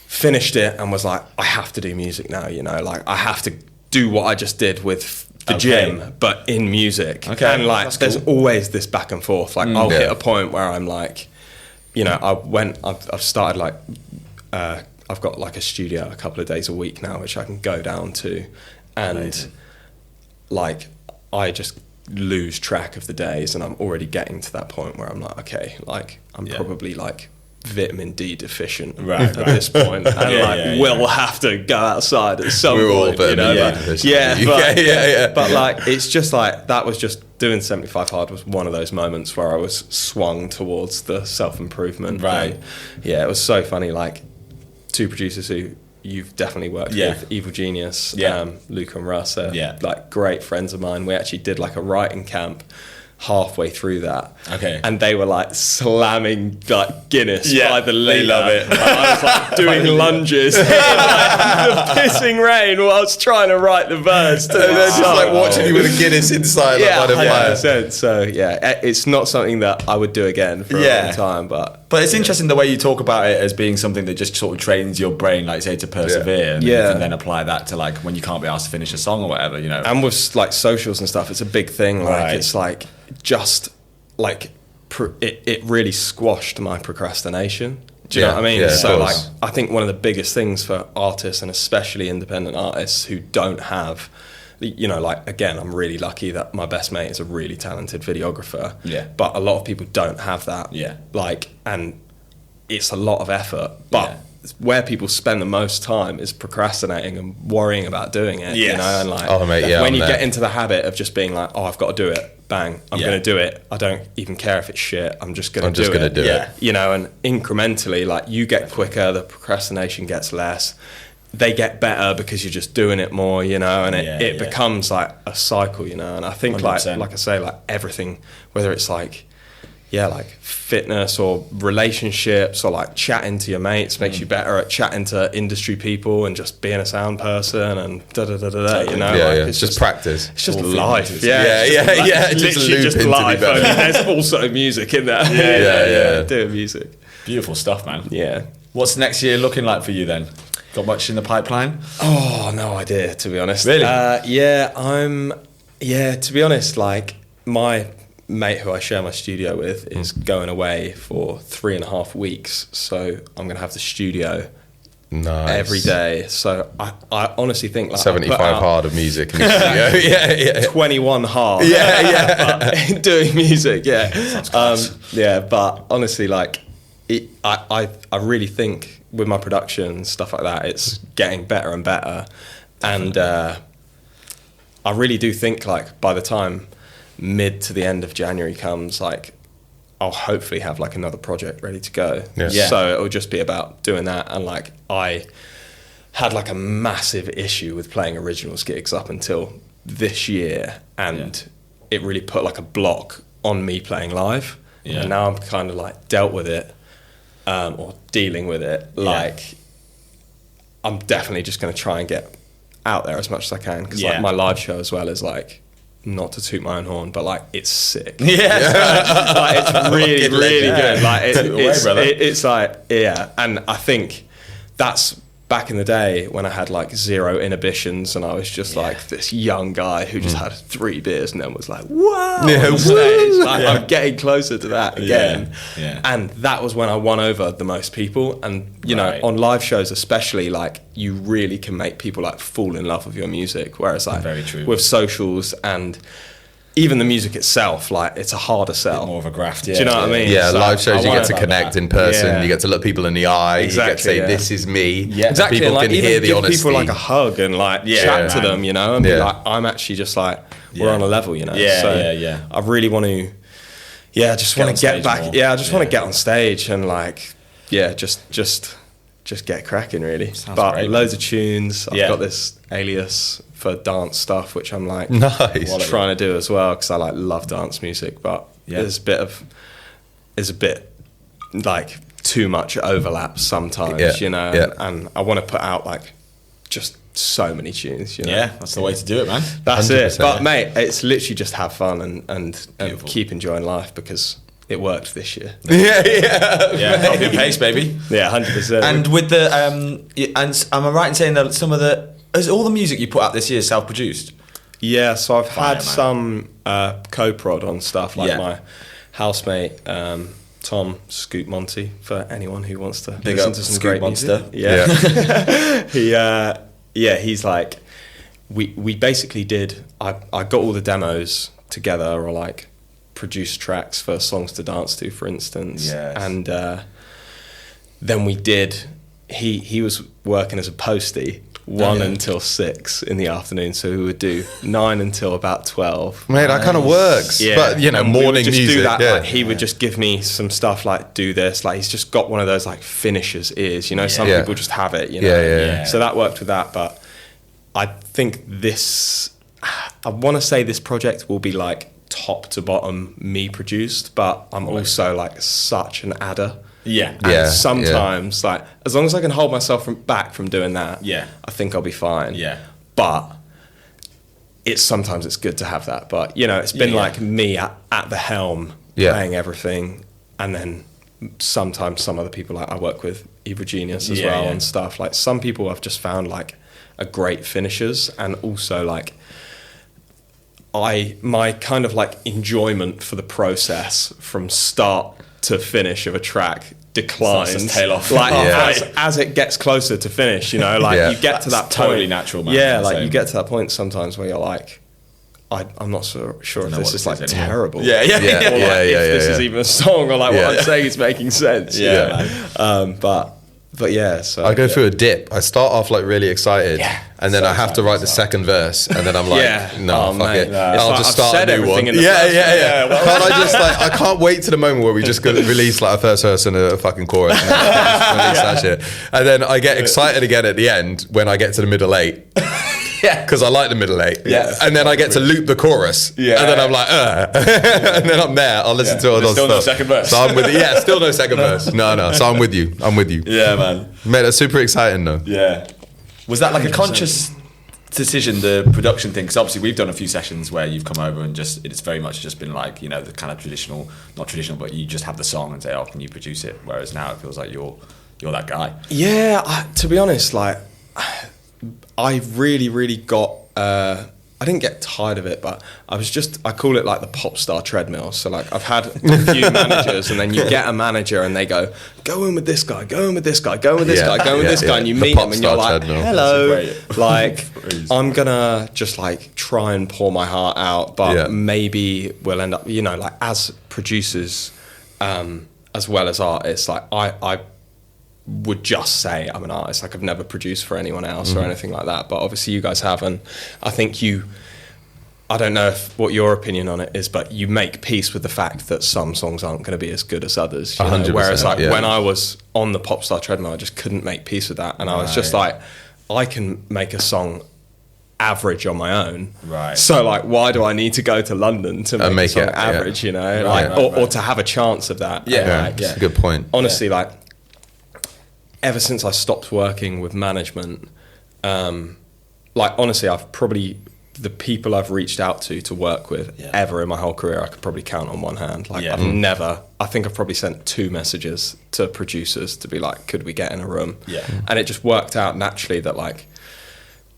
finished it and was like, I have to do music now, you know, like I have to do what I just did with the gym, but in music. And like there's always this back and forth. Like I'll hit a point where I'm like, you know, I've started like I've got like a studio a couple of days a week now, which I can go down to, and like I just lose track of the days, and I'm already getting to that point where I'm like, okay, like I'm probably like vitamin D deficient at this point, and we'll have to go outside at some point, you know. But like it's just like that was just doing 75 Hard was one of those moments where I was swung towards the self-improvement. And, it was so funny, like 2 producers who you've definitely worked with, Evil Genius, Luke and Russ, like great friends of mine. We actually did like a writing camp halfway through that, and they were like slamming like Guinness by the litre. They love it. And I was like doing lunges in like the pissing rain while I was trying to write the verse. And they're just like watching you with a Guinness inside. 100%. So it's not something that I would do again for a long time. But it's interesting the way you talk about it as being something that just sort of trains your brain, like say, to persevere. And you can then apply that to like when you can't be asked to finish a song or whatever, you know. And with like socials and stuff, it's a big thing. Like it's like just like it really squashed my procrastination. Do you know what I mean? So like I think one of the biggest things for artists, and especially independent artists who don't have, you know, like again, I'm really lucky that my best mate is a really talented videographer. But a lot of people don't have that. Like, and it's a lot of effort. But where people spend the most time is procrastinating and worrying about doing it. You know, and like when you get into the habit of just being like, oh, I've got to do it. Bang, I'm going to do it. I don't even care if it's shit. I'm just going to do it. You know, and incrementally, like you get quicker, the procrastination gets less. They get better because you're just doing it more, you know, and it becomes like a cycle, you know. And I think 100%. like I say, like everything, whether it's like, like fitness or relationships or like chatting to your mates makes you better at chatting to industry people and just being a sound person and you know. It's just practice. It's just life. Literally just life. Only there's also music in there. Doing music. Beautiful stuff, man. Yeah. What's next year looking like for you then? Got much in the pipeline? Oh, no idea, to be honest. Really? To be honest, like my mate who I share my studio with is going away for 3.5 weeks, so I'm going to have the studio every day. So I honestly think like 75 hard of music in the studio. 21 hard. Doing music, but honestly, like I really think with my production and stuff like that, it's getting better and better. And I really do think like by the time mid to the end of January comes, like I'll hopefully have like another project ready to go. So it'll just be about doing that. And like I had like a massive issue with playing originals gigs up until this year, and it really put like a block on me playing live. And now I'm kind of like dealt with it, or dealing with it. Like I'm definitely just going to try and get out there as much as I can, because like my live show as well is like, not to toot my own horn, but like it's sick. Like, it's really good. Like it's like and I think that's back in the day when I had like zero inhibitions and I was just like this young guy who just had 3 beers and then was like, wow, like, I'm getting closer to that again. And that was when I won over the most people. And you know, on live shows especially, like you really can make people like fall in love with your music, whereas like with socials and even the music itself, like it's a harder sell. More of a graft, Do you know what I mean? Yeah, so live shows you get to connect in person, you get to look people in the eye, you get to say, this is me. Exactly. People like, can hear the honesty. People like a hug and like chat to them, you know, and be like, I'm actually just like, we're on a level, you know. I really want to, just want to get back. I just want to get on stage and like, just get cracking really. But great, loads of tunes. I've got this alias for dance stuff, which I'm like trying to do as well, because I like love dance music, but there's a bit like too much overlap sometimes, you know, and I want to put out like just so many tunes, you know. That's the way to do it, man. That's 100%. It. But mate, it's literally just have fun and keep enjoying life, because it worked this year. Copy and paste, baby. 100%. And with the and am I right in saying that some of is all the music you put out this year self-produced? Yeah, so I've had some co-prod on stuff, like my housemate Tom Scoop Monty, for anyone who wants to listen to some Scoop great Monster. music. He's like, we basically did, I got all the demos together, or like produced tracks for Songs to Dance To, for instance. And then we did, he was working as a postie 1 until 6 in the afternoon, so we would do 9 until about 12. Mate, that kind of works. But you know, morning just music. Do that, like, he would just give me some stuff like, do this. Like, he's just got one of those like finisher's ears. You know, some people just have it. You know, so that worked with that. But I think I want to say this project will be like top to bottom me produced, but I'm also like such an adder. And sometimes like, as long as I can hold myself back from doing that, I think I'll be fine. But sometimes it's good to have that. But you know, it's been like me at the helm playing everything, and then sometimes some other people, like I work with Evil Genius as well and stuff. Like some people I've just found like are great finishers, and also like my kind of like enjoyment for the process from start to finish of a track declines tail off. Like as it gets closer to finish, you know, like you get to that point. Totally natural, man. Like you get to that point sometimes where you're like, I'm not so sure if this is like terrible. Or like if this is even a song, or like what I'm saying is making sense. But yeah, so I go through a dip. I start off like really excited, and then I have to write the second verse, and then I'm like, fuck it. I'll just start a new one. Can't I just like, I can't wait to the moment where we just go release like a first verse and a fucking chorus, and just release that shit. And then I get excited again at the end when I get to the middle 8. because I like the middle eight. Yeah. And then I get to loop the chorus. Yeah. And then I'm like, and then I'm there. I'll listen to it. Still no second verse. So I'm with you. Yeah, still no second verse. No. So I'm with you. Yeah, man. Mate, that's super exciting though. Yeah. Was that like a conscious decision, the production thing? Because obviously we've done a few sessions where you've come over and just, it's very much just been like, you know, the kind of traditional, not traditional, but you just have the song and say, oh, can you produce it? Whereas now it feels like you're that guy. Yeah, to be honest, like, I really got, I didn't get tired of it, but I call it like the pop star treadmill. So like I've had a few managers, and then you get a manager and they go in with this guy, go in with this guy, go in with this guy, go in with this guy, and you meet them and you're like, hello, like I'm gonna just like try and pour my heart out, but maybe we'll end up, you know, like as producers, as well as artists, like I would just say I'm an artist. Like I've never produced for anyone else or anything like that, but obviously you guys have, and I think I don't know what your opinion on it is, but you make peace with the fact that some songs aren't going to be as good as others, you know? Whereas like when I was on the pop star treadmill, I just couldn't make peace with that, and I was just like, I can make a song average on my own, right? So like, why do I need to go to London to make a song average, you know, or to have a chance of that? That's a good point. Honestly, like, ever since I stopped working with management, like honestly, the people I've reached out to work with ever in my whole career, I could probably count on one hand. Like I think I've probably sent 2 messages to producers to be like, could we get in a room? Yeah. And it just worked out naturally that like,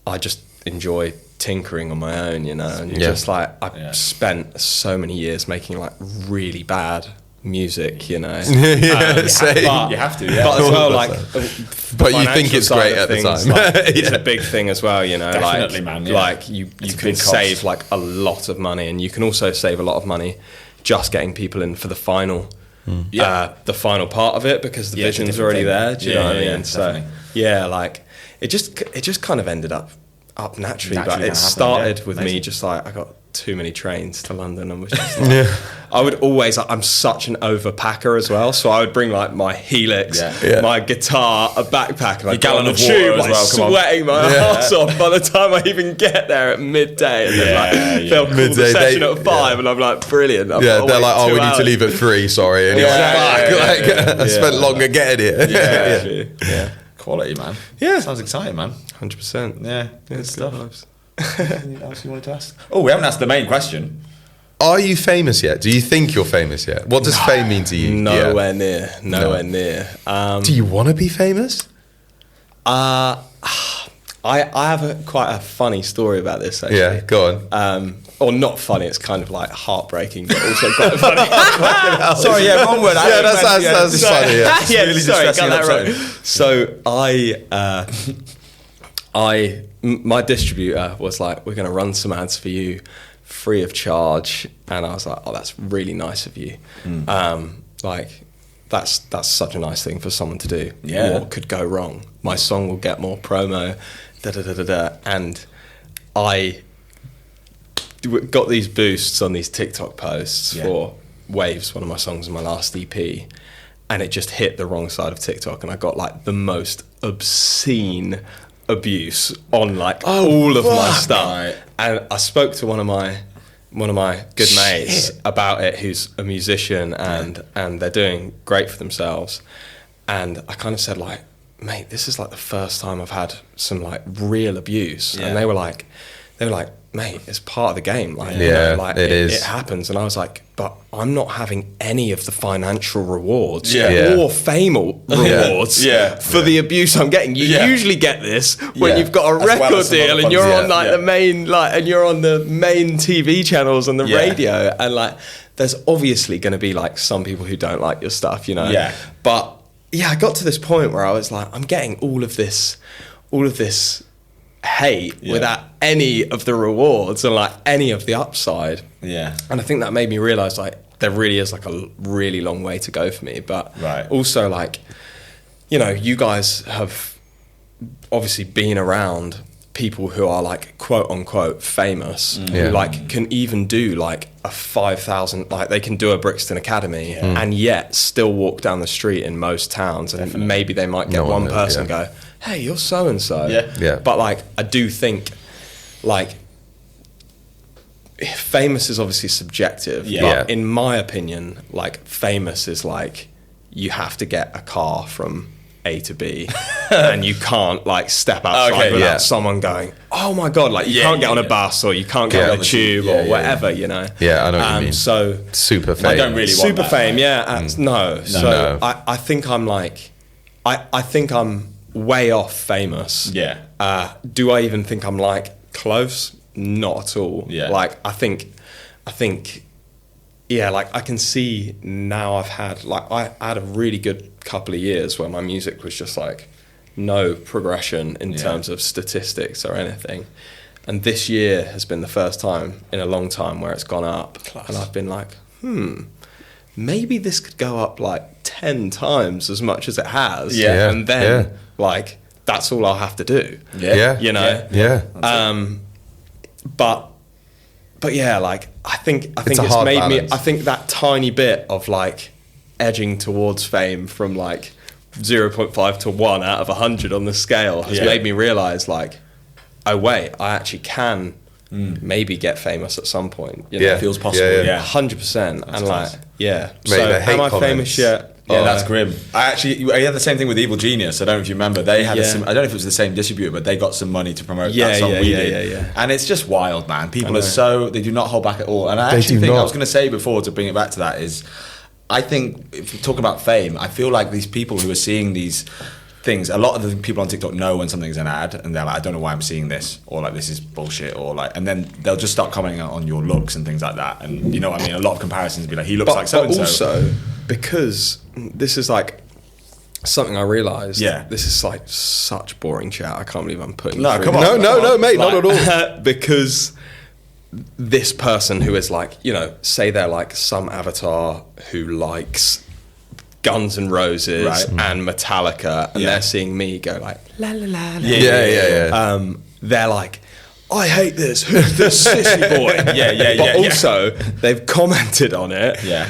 I just enjoy tinkering on my own, you know, and just like, I've spent so many years making like really bad music, you know. But you have to, but as well, like, but you think it's great at the time. Like, it's a big thing as well, you know. Definitely, like, man. Like you can save like a lot of money, and you can also save a lot of money just getting people in for the final, the final part of it, because the vision's already there. Do you know what I mean? Yeah, so like it just kind of ended up naturally, but it started with me just like, I got too many trains to London, and was just like, I would always, like, I'm such an overpacker as well, so I would bring like my Helix, my guitar, a backpack, and like gallon of tube, water like as well, sweating my ass off by the time I even get there at midday, and then like they'll call the session at 5, and I'm like, brilliant. They're like, oh, we need to leave at 3, sorry, and you're like, fuck, I spent longer getting here. Quality, man. Sounds exciting, man. 100%. Yeah, good stuff. Anything else you wanted to ask? Oh, we haven't asked the main question. Are you famous yet? Do you think you're famous yet? What does fame mean to you? Nowhere near. Do you want to be famous? I have quite a funny story about this, actually. Yeah, go on. Or not funny, it's kind of like heartbreaking, but also quite funny. Sorry, wrong word. That's funny. Yeah. Really sorry, got that upsetting. So my distributor was like, we're going to run some ads for you free of charge, and I was like, oh, that's really nice of you. Like, that's such a nice thing for someone to do. What could go wrong? My song will get more promo, and I got these boosts on these TikTok posts for Waves, one of my songs in my last EP, and it just hit the wrong side of TikTok, and I got like the most obscene abuse on like all of my stuff. Right. And I spoke to one of my good mates about it, who's a musician, and they're doing great for themselves, and I kind of said like, mate, this is like the first time I've had some like real abuse, and they were like, mate, it's part of the game, like, you know, like it happens. And I was like, but I'm not having any of the financial rewards or fame rewards for the abuse I'm getting. You usually get this when you've got a record deal and you're on like the main, like, and you're on the main TV channels and the radio, and like there's obviously going to be like some people who don't like your stuff, you know. But I got to this point where I was like, I'm getting all of this hate without any of the rewards and like any of the upside. And I think that made me realize like there really is like a really long way to go for me, but also like, you know, you guys have obviously been around people who are like quote unquote famous, who like can even do like a 5,000, like they can do a Brixton Academy and yet still walk down the street in most towns, and maybe they might get one person go, hey, you're so-and-so. But like, I do think like, famous is obviously subjective, but in my opinion, like, famous is like, you have to get a car from A to B and you can't like step outside without someone going, oh my God, like you can't get on a bus or you can't get on a tube or whatever, you know? Yeah, I know what you mean. So super fame. I don't really want super that, fame, right? No. So I think I'm like, I think I'm way off famous. Yeah. Do I even think I'm like close? Not at all. Yeah. Like I think yeah, like I can see now I had a really good couple of years where my music was just like no progression in terms of statistics or anything. And this year has been the first time in a long time where it's gone up. Class. And I've been like, maybe this could go up like 10 times as much as it has. Yeah. And then like that's all I'll have to do. Yeah. You know? Yeah. But yeah, like I think it's made balance. me. I think that tiny bit of like edging towards fame from like 0.5 to 1 out of 100 on the scale has made me realize like, oh wait, I actually can maybe get famous at some point. You know? Yeah, it feels possible. 100%. And like, Mate, so am I famous yet? Yeah, that's grim. I had the same thing with Evil Genius. I don't know if you remember. They had I don't know if it was the same distributor, but they got some money to promote that song we did. And it's just wild, man. People are they do not hold back at all. And I actually think I was going to say before, to bring it back to that, is I think if you talk about fame, I feel like these people who are seeing these things, a lot of the people on TikTok know when something's an ad and they're like, I don't know why I'm seeing this, or like this is bullshit, or like, and then they'll just start commenting on your looks and things like that. And you know what I mean? A lot of comparisons be like, he looks like so and so. But also, because this is like something I realised. Yeah. This is like such boring chat. I can't believe I'm putting. No, come on. No, mate, not at all. Because this person who is like, you know, say they're like some avatar who likes Guns N' Roses and Metallica, and they're seeing me go like la la la la. Yeah. They're like, I hate this. Who's this sissy boy? But also, they've commented on it. Yeah.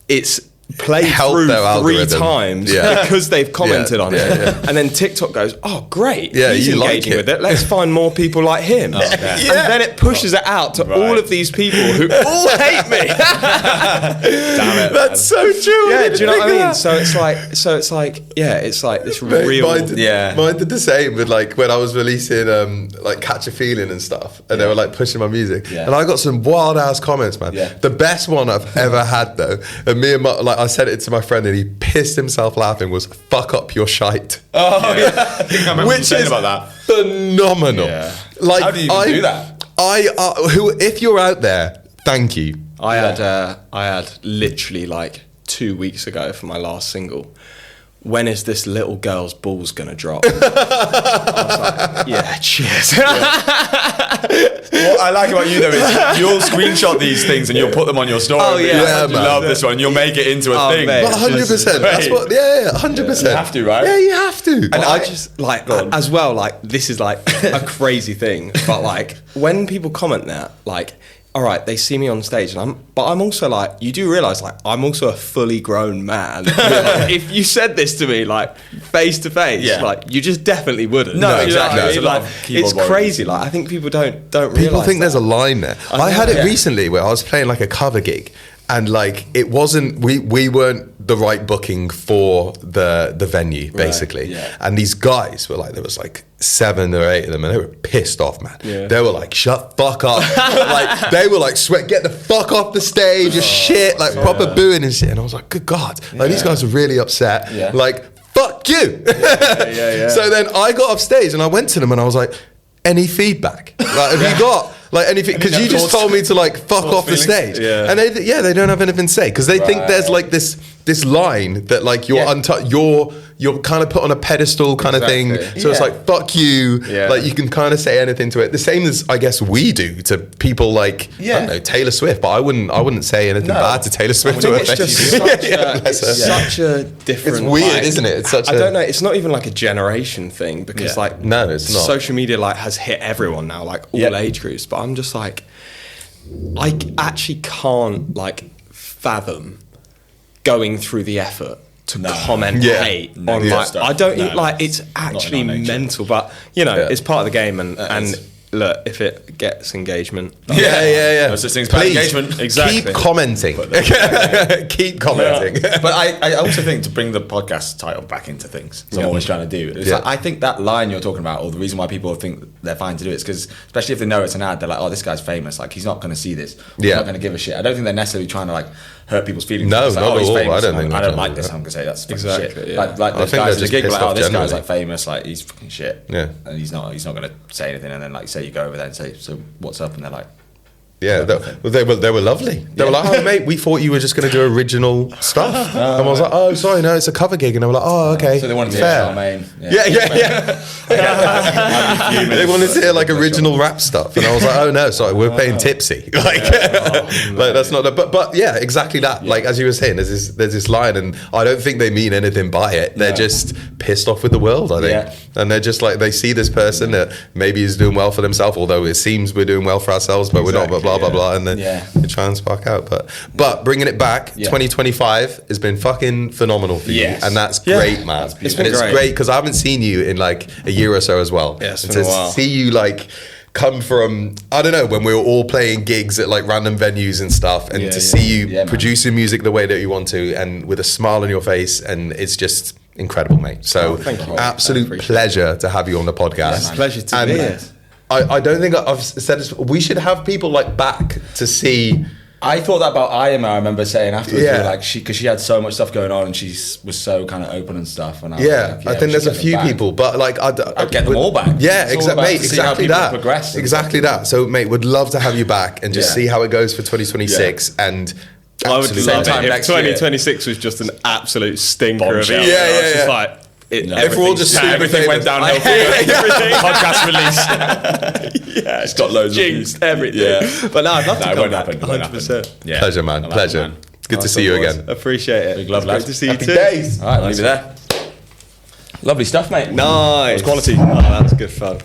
It's played Help through their 3 algorithm. times because they've commented on it. And then TikTok goes, oh, great. He's you engaging like with it. Let's find more people like him. And then it pushes it out to all of these people who all hate me. Damn it. That's so true. Yeah, do you know what I mean? So it's like, it's like this real. Mine did the same with like when I was releasing like Catch a Feeling and stuff, and they were like pushing my music, and I got some wild ass comments, man. The best one I've ever had though, and me and my, I sent it to my friend and he pissed himself laughing, was "fuck up your shite." Oh yeah, I think I remember you saying about that. Phenomenal. Yeah. Like, how do you even do that? If you're out there, thank you. I had literally like 2 weeks ago for my last single. When is this little girl's balls gonna drop? I was like, yeah, cheers. What I like about you though is you'll screenshot these things and you'll put them on your story. Oh yeah, I love this one. You'll make it into a thing. Mate, 100%. That's what. 100%. You have to, right? Yeah, you have to. And I just like as well. Like this is like a crazy thing, but like when people comment that, like, all right, they see me on stage, and I'm also like, you do realise like I'm also a fully grown man. Like, if you said this to me like face to face, like you just definitely wouldn't. No, exactly. You know what I mean? Like, it's crazy. Like I think people don't realise. People think there's a line there. I had it Yeah. recently where I was playing like a cover gig, and like it wasn't, we weren't the right booking for the venue basically. And these guys were like, there was like 7 or 8 of them, and they were pissed off, man. They were like, shut fuck up. Like they were like, sweat, get the fuck off the stage, shit, like proper booing and shit. And I was like, good God, like these guys are really upset. Like, fuck you. So then I got off stage and I went to them and I was like, any feedback? Like, have you got like anything? Because you just told me to like fuck off the stage, and they don't have anything to say because they think there's like this line that like you're kind of put on a pedestal kind of thing. So it's like fuck you, like you can kind of say anything to it. The same as I guess we do to people like I don't know, Taylor Swift, but I wouldn't say anything bad to Taylor Swift to her It's face. just such a different. It's weird, like, isn't it? It's such I don't know. It's not even like a generation thing because like no, it's not. Social media like has hit everyone now, like all age groups. But I'm just like, I actually can't like fathom going through the effort to comment hate on like I don't like it's actually mental, but you know it's part of the game and look, if it gets engagement, yeah. No such thing as bad engagement. Exactly. Keep commenting. Keep commenting. But I also think to bring the podcast title back into things, so I'm always trying to do. It's like, I think that line you're talking about, or the reason why people think they're fine to do it, is because, especially if they know it's an ad, they're like, oh, this guy's famous. Like, he's not going to see this. He's not going to give a shit. I don't think they're necessarily trying to like hurt people's feelings. No, like, not he's at all. famous. I don't think I don't like this. I'm going to say that's fucking shit. Yeah. Like those guys at the gig, like, oh, this guy's like famous. Like, he's fucking shit. Yeah. And he's not going to say anything. And then like say you go over there and say, so what's up? And they're like, yeah, they were lovely. They were like, oh mate, we thought you were just going to do original stuff. And I was like, oh sorry, no, it's a cover gig. And they were like, oh okay, so they wanted to fair. hear Charmaine. Yeah. They wanted to hear like original rap stuff, and I was like, oh no, sorry, we're paying tipsy. Like, like that's not. But yeah, exactly that. Yeah. Like as you were saying, there's this line, and I don't think they mean anything by it. They're just pissed off with the world, I think, and they're just like they see this person that maybe is doing well for themselves, although it seems we're doing well for ourselves, but we're not. But blah blah, and then they try and spark out. But bringing it back, 2025 has been fucking phenomenal for you, and that's great, man. It's great because I haven't seen you in like a year or so as well. Yeah, it's been a while. See you like come from, I don't know, when we were all playing gigs at like random venues and stuff, and to see you producing music the way that you want to, and with a smile on your face, and it's just incredible, mate. So absolute pleasure to have you on the podcast. It's a pleasure to be here. I don't think I've said this. We should have people like back to see. I thought that about Irma. I remember saying afterwards, like because she had so much stuff going on and she was so kind of open and stuff. And I was like, I think there's a few people, but like I'd get them all back. Yeah, mate, exactly that. Progress exactly that. So, mate, would love to have you back and just see how it goes for 2026 and. I would love it if 2026 was just an absolute stinker of it. Yeah. Just like. If we're all just everything went downhill. Podcast release. It's got loads of views. Everything. Yeah. But no, I'd love to come back. 100%. Yeah. Pleasure, man. Pleasure. It's good to see you again. Appreciate it. Big love, great to see you too. Days. All right, leave it there. Lovely stuff, mate. Nice. Quality. Oh, that's good fun.